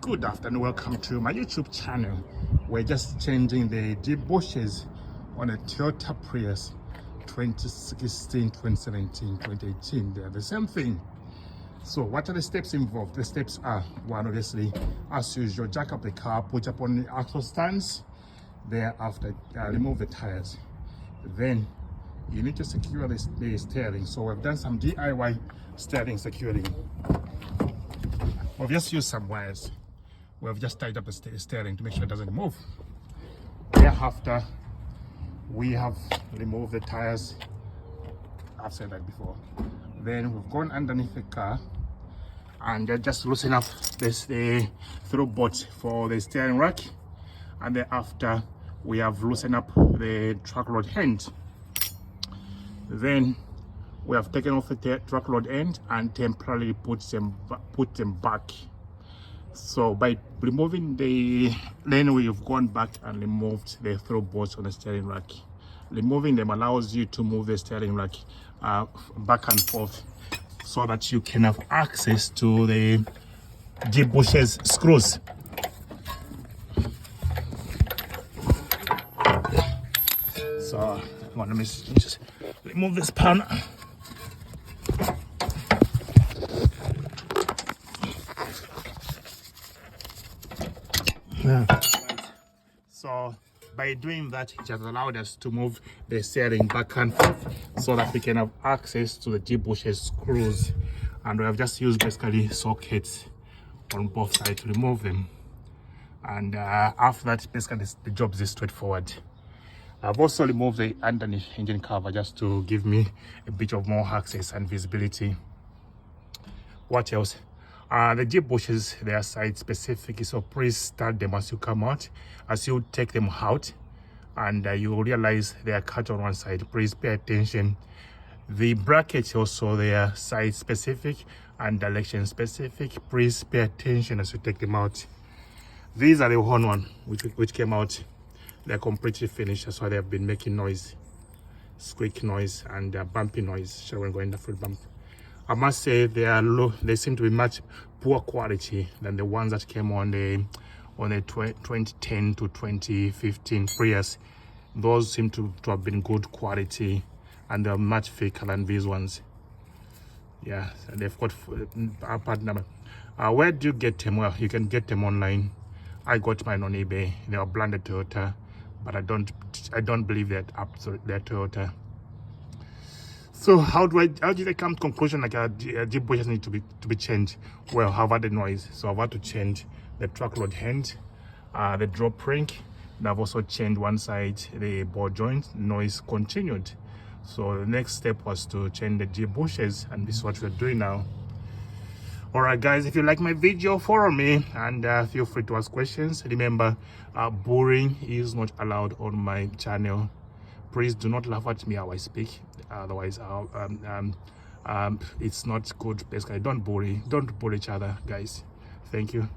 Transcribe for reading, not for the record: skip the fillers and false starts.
Good afternoon, welcome to my YouTube channel. We're just changing the deep bushes on a Toyota Prius 2016, 2017, 2018. They're the same thing. So what are the steps involved? The steps are, one, obviously, as usual, jack up the car, put up on the axle stands. Thereafter, remove the tires. Then you need to secure the steering. So we've done some DIY steering securing. We've just used some wires. We've just tied up the steering to make sure it doesn't move. Thereafter, we have removed the tires. I've said that before. Then we've gone underneath the car and just loosen up the through bolt for the steering rack. And thereafter, we have loosened up the truck rod end. Then we have taken off the truck rod end and temporarily put them back. So by removing then we've gone back and removed the throw bolts on the steering rack. Removing them allows you to move the steering rack back and forth so that you can have access to the deep bushes screws. So let me just remove this pan. Yeah. So by doing that, it has allowed us to move the steering back and forth so that we can have access to the deep bushes screws. And we have just used basically sockets on both sides to remove them. And after that, basically the job is straightforward. I've also removed the underneath engine cover just to give me a bit of more access and visibility. What else? The deep bushes, they are site specific, so please start them as you come out. As you take them out and you will realize they are cut on one side, please pay attention. The brackets also, they are site specific and direction specific. Please pay attention as you take them out. These are the horn one which came out. They're completely finished. That's why they have been making noise, squeak noise and bumpy noise. Shall we go in the full bump? I must say they are low. They seem to be much poor quality than the ones that came on the 2010 to 2015 Prius. Those seem to have been good quality and they're much thicker than these ones. Yeah, and they've got a part number. Where do you get them? Well, you can get them online. I got mine on eBay. They are branded Toyota, but I don't believe that they're Toyota. So how did I come to conclusion like deep bushes need to be changed? Well, I've had the noise, so I've had to change the truck rod end, the drop ring, and I've also changed one side, the ball joint. Noise continued. So the next step was to change the deep bushes, and this is what we're doing now. Alright guys, if you like my video, follow me and feel free to ask questions. Remember, boring is not allowed on my channel. Please do not laugh at me how I speak, otherwise it's not good. Basically, don't bully each other, guys. Thank you.